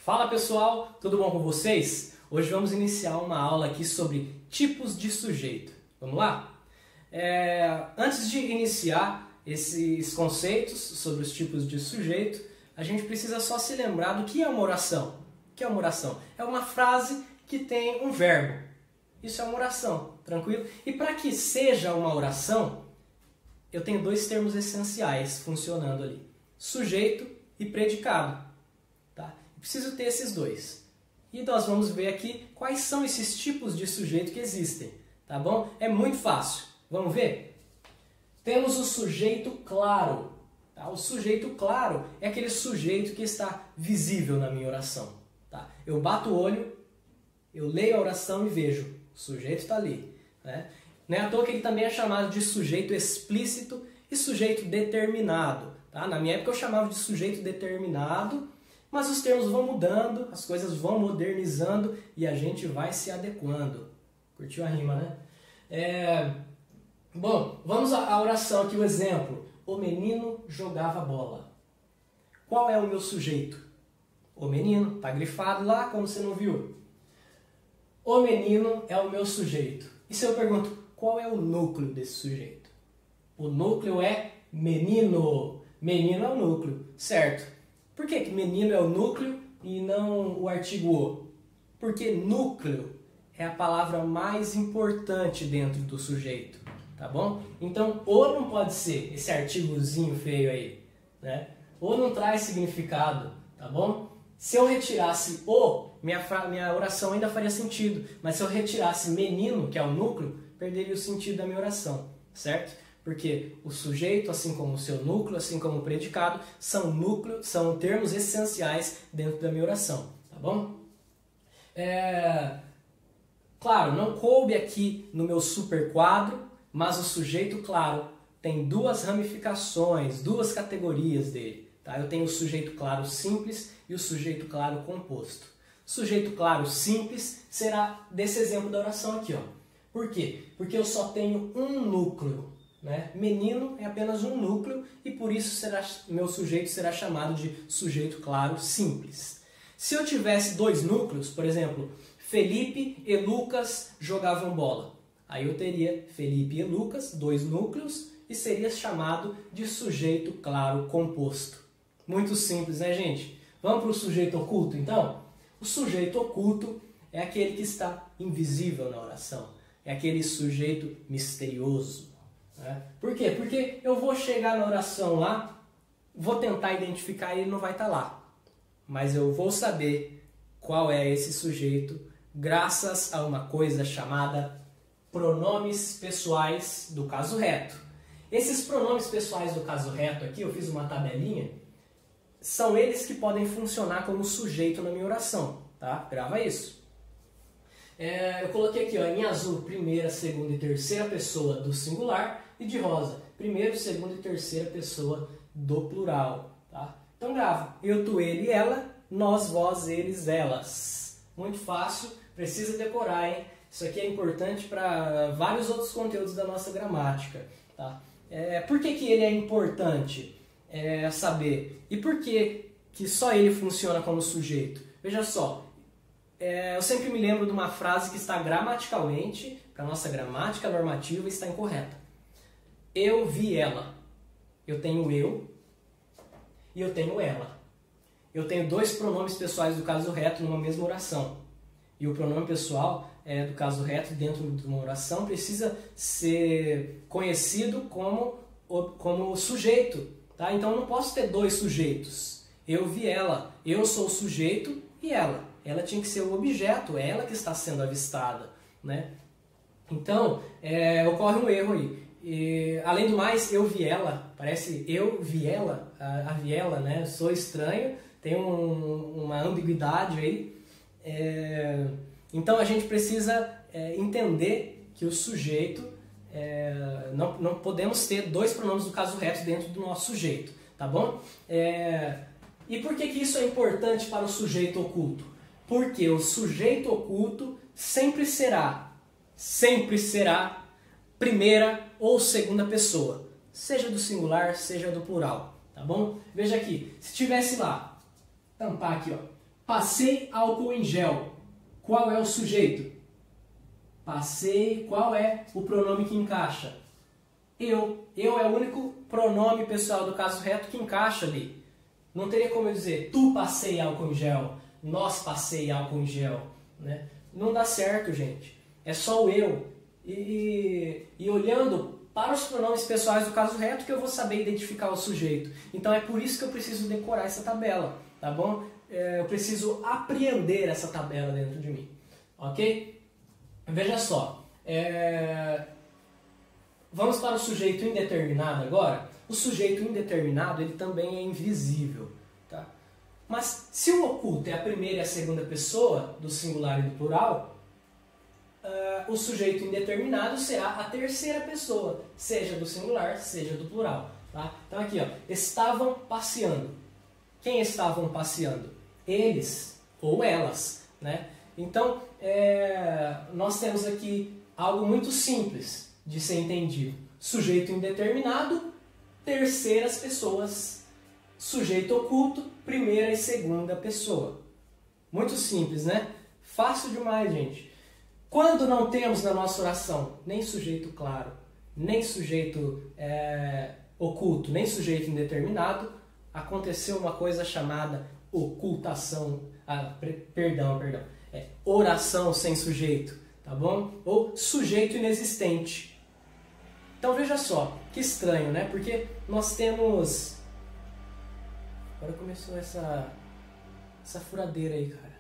Fala pessoal, tudo bom com vocês? Hoje vamos iniciar uma aula aqui sobre tipos de sujeito. Vamos lá? Antes de iniciar esses conceitos sobre os tipos de sujeito, a gente precisa só se lembrar do que é uma oração. O que é uma oração? É uma frase que tem um verbo. Isso é uma oração, tranquilo? E para que seja uma oração, eu tenho dois termos essenciais funcionando ali. Sujeito e predicado. Tá? Preciso ter esses dois. E nós vamos ver aqui quais são esses tipos de sujeito que existem. Tá bom? É muito fácil. Vamos ver? Temos o sujeito claro. Tá? O sujeito claro é aquele sujeito que está visível na minha oração. Tá? Eu bato o olho, eu leio a oração e vejo. O sujeito está ali. Né? Não é à toa que ele também é chamado de sujeito explícito e sujeito determinado. Tá? Na minha época eu chamava de sujeito determinado, mas os termos vão mudando, as coisas vão modernizando e a gente vai se adequando. Curtiu a rima, né? Bom, vamos à oração aqui, o exemplo. O menino jogava bola. Qual é o meu sujeito? O menino, está grifado lá como você não viu. O menino é o meu sujeito. E se eu pergunto, qual é o núcleo desse sujeito? O núcleo é menino. Menino é o núcleo, certo? Por que menino é o núcleo e não o artigo o? Porque núcleo é a palavra mais importante dentro do sujeito, tá bom? Então, o não pode ser esse artigozinho feio aí, né? O não traz significado, tá bom? Se eu retirasse o, minha oração ainda faria sentido, mas se eu retirasse menino, que é o núcleo, perderia o sentido da minha oração, certo? Porque o sujeito, assim como o seu núcleo, assim como o predicado, são termos essenciais dentro da minha oração, tá bom? Claro, não coube aqui no meu super quadro, mas o sujeito claro tem duas ramificações, duas categorias dele. Tá? Eu tenho o sujeito claro simples e o sujeito claro composto. Sujeito claro simples será desse exemplo da oração aqui. Ó. Por quê? Porque eu só tenho um núcleo. Né? Menino é apenas um núcleo e por isso meu sujeito será chamado de sujeito claro simples. Se eu tivesse dois núcleos, por exemplo, Felipe e Lucas jogavam bola. Aí eu teria Felipe e Lucas, dois núcleos, e seria chamado de sujeito claro composto. Muito simples, né, gente? Vamos para o sujeito oculto, então? O sujeito oculto é aquele que está invisível na oração. É aquele sujeito misterioso. Por quê? Porque eu vou chegar na oração lá, vou tentar identificar e ele não vai estar lá. Mas eu vou saber qual é esse sujeito graças a uma coisa chamada pronomes pessoais do caso reto. Esses pronomes pessoais do caso reto aqui, eu fiz uma tabelinha, são eles que podem funcionar como sujeito na minha oração. Tá? Grava isso. Eu coloquei aqui ó, em azul, primeira, segunda e terceira pessoa do singular e de rosa, primeira, segunda e terceira pessoa do plural. Tá? Então grava. Eu, tu, ele e ela, nós, vós, eles, elas. Muito fácil, precisa decorar, hein? Isso aqui é importante para vários outros conteúdos da nossa gramática. Tá? Por que ele é importante saber? E por que só ele funciona como sujeito? Veja só. Eu sempre me lembro de uma frase que está gramaticalmente, para a nossa gramática normativa, está incorreta. Eu vi ela. Eu tenho eu e eu tenho ela. Eu tenho dois pronomes pessoais do caso reto numa mesma oração. E o pronome pessoal do caso reto dentro de uma oração precisa ser conhecido como sujeito. Tá? Então eu não posso ter dois sujeitos. Eu vi ela. Eu sou o sujeito e ela. Ela tinha que ser o objeto, é ela que está sendo avistada, né? Então, ocorre um erro aí. E, além do mais, eu vi ela, parece eu vi ela, a viela, né? Sou estranho, tem uma ambiguidade aí. Então a gente precisa entender que o sujeito, não podemos ter dois pronomes do caso reto dentro do nosso sujeito, tá bom? E por que isso é importante para o sujeito oculto? Porque o sujeito oculto sempre será primeira ou segunda pessoa, seja do singular, seja do plural, tá bom? Veja aqui, se tivesse lá, tampar aqui, ó, Passei álcool em gel. Qual é o sujeito? Passei, qual é o pronome que encaixa? Eu. Eu é o único pronome, pessoal, do caso reto que encaixa ali. Não teria como eu dizer, tu passei álcool em gel, nós passei álcool em gel, né? Não dá certo, gente. É só o eu. E olhando para os pronomes pessoais do caso reto que eu vou saber identificar o sujeito. Então é por isso que eu preciso decorar essa tabela, tá bom? Eu preciso apreender essa tabela dentro de mim, ok? Veja só, vamos para o sujeito indeterminado agora. O sujeito indeterminado ele também é invisível, tá? Mas se o oculto é a primeira e a segunda pessoa do singular e do plural, o sujeito indeterminado será a terceira pessoa, seja do singular, seja do plural. Tá? Então aqui, ó, estavam passeando. Quem estavam passeando? Eles ou elas, né? Então, nós temos aqui algo muito simples de ser entendido. Sujeito indeterminado, terceiras pessoas. Sujeito oculto, primeira e segunda pessoa. Muito simples, né? Fácil demais, gente. Quando não temos na nossa oração nem sujeito claro, nem sujeito oculto, nem sujeito indeterminado, aconteceu uma coisa chamada ocultação, oração sem sujeito, tá bom? Ou sujeito inexistente. Então veja só, que estranho, né? Porque nós temos... Agora começou essa furadeira aí, cara.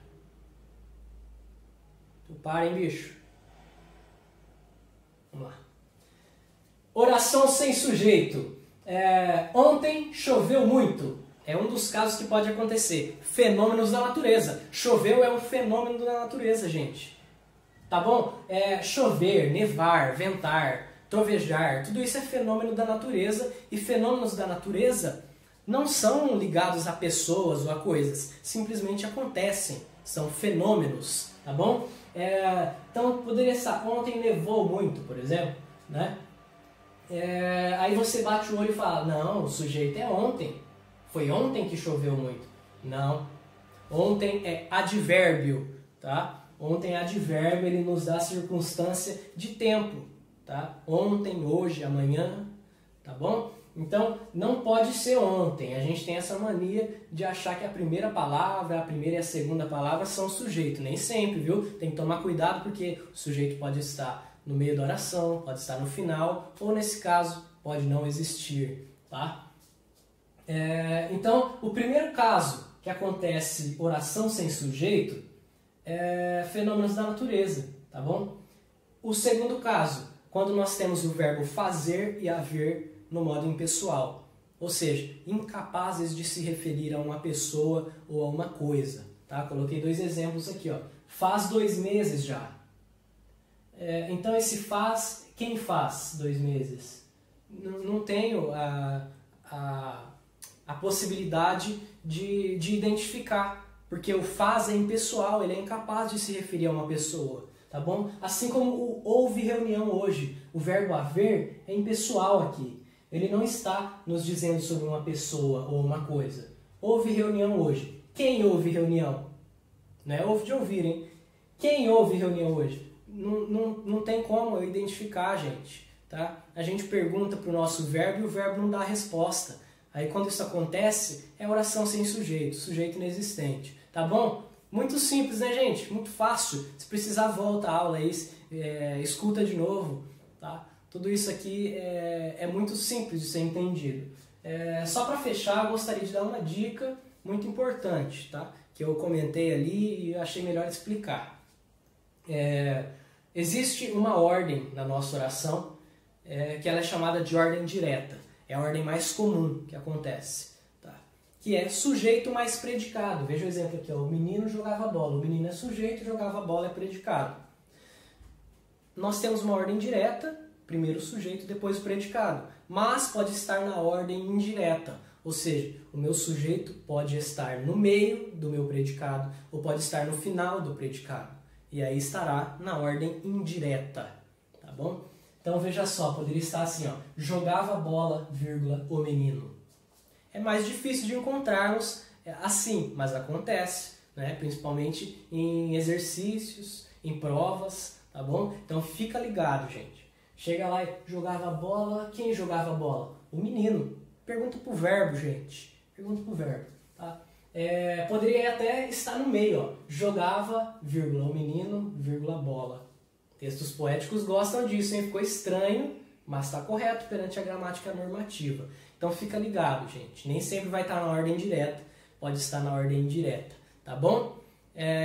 Tu para, hein, bicho? Vamos lá. Oração sem sujeito. Ontem choveu muito. É um dos casos que pode acontecer. Fenômenos da natureza. Choveu é um fenômeno da natureza, gente. Tá bom? Chover, nevar, ventar, trovejar, tudo isso é fenômeno da natureza. E fenômenos da natureza não são ligados a pessoas ou a coisas. Simplesmente acontecem. São fenômenos, tá bom? Então poderia estar, ontem nevou muito, por exemplo, né? Aí você bate o olho e fala, não, o sujeito é ontem. Foi ontem que choveu muito. Não. Ontem é advérbio, tá? Ontem é advérbio, ele nos dá a circunstância de tempo, tá? Ontem, hoje, amanhã, tá bom? Então, não pode ser ontem. A gente tem essa mania de achar que a primeira palavra, a primeira e a segunda palavra são sujeito. Nem sempre, viu? Tem que tomar cuidado porque o sujeito pode estar no meio da oração, pode estar no final, ou nesse caso, pode não existir, tá? Então, o primeiro caso que acontece oração sem sujeito é fenômenos da natureza, tá bom? O segundo caso, quando nós temos o verbo fazer e haver no modo impessoal, ou seja, incapazes de se referir a uma pessoa ou a uma coisa, tá? Coloquei dois exemplos aqui, ó. Faz 2 meses já. Então esse faz, quem faz 2 meses? Não tenho a possibilidade de identificar, porque o faz é impessoal, ele é incapaz de se referir a uma pessoa, tá bom? Assim como o houve reunião hoje, o verbo haver é impessoal aqui. Ele não está nos dizendo sobre uma pessoa ou uma coisa. Houve reunião hoje. Quem houve reunião? Não é houve de ouvir, hein? Quem houve reunião hoje? Não tem como eu identificar, gente. Tá? A gente pergunta para o nosso verbo e o verbo não dá a resposta. Aí quando isso acontece, é oração sem sujeito, sujeito inexistente. Tá bom? Muito simples, né, gente? Muito fácil. Se precisar, volta a aula aí, escuta de novo, tá? Tudo isso aqui é muito simples de ser entendido. Só para fechar, eu gostaria de dar uma dica muito importante, tá? Que eu comentei ali e achei melhor explicar. Existe uma ordem na nossa oração que ela é chamada de ordem direta. É a ordem mais comum que acontece, tá? Que é sujeito mais predicado. Veja o exemplo aqui, ó. O menino jogava bola. O menino é sujeito, jogava bola é predicado. Nós temos uma ordem direta, primeiro o sujeito, depois o predicado. Mas pode estar na ordem indireta, ou seja, o meu sujeito pode estar no meio do meu predicado ou pode estar no final do predicado. E aí estará na ordem indireta, tá bom? Então veja só, poderia estar assim, ó, jogava bola, vírgula, o menino. É mais difícil de encontrarmos assim, mas acontece. né? Principalmente em exercícios, em provas, tá bom? Então fica ligado, gente. Chega lá e jogava bola. Quem jogava bola? O menino. Pergunta pro verbo, gente. Pergunta pro verbo, tá? Poderia até estar no meio, ó. Jogava, vírgula, o menino, vírgula, bola. Textos poéticos gostam disso, hein? Ficou estranho, mas está correto perante a gramática normativa. Então fica ligado, gente. Nem sempre vai estar na ordem direta, pode estar na ordem indireta, tá bom?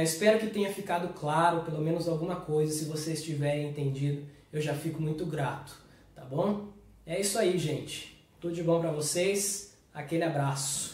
Espero que tenha ficado claro, pelo menos alguma coisa. Se vocês tiverem entendido, eu já fico muito grato, tá bom? É isso aí, gente. Tudo de bom para vocês. Aquele abraço.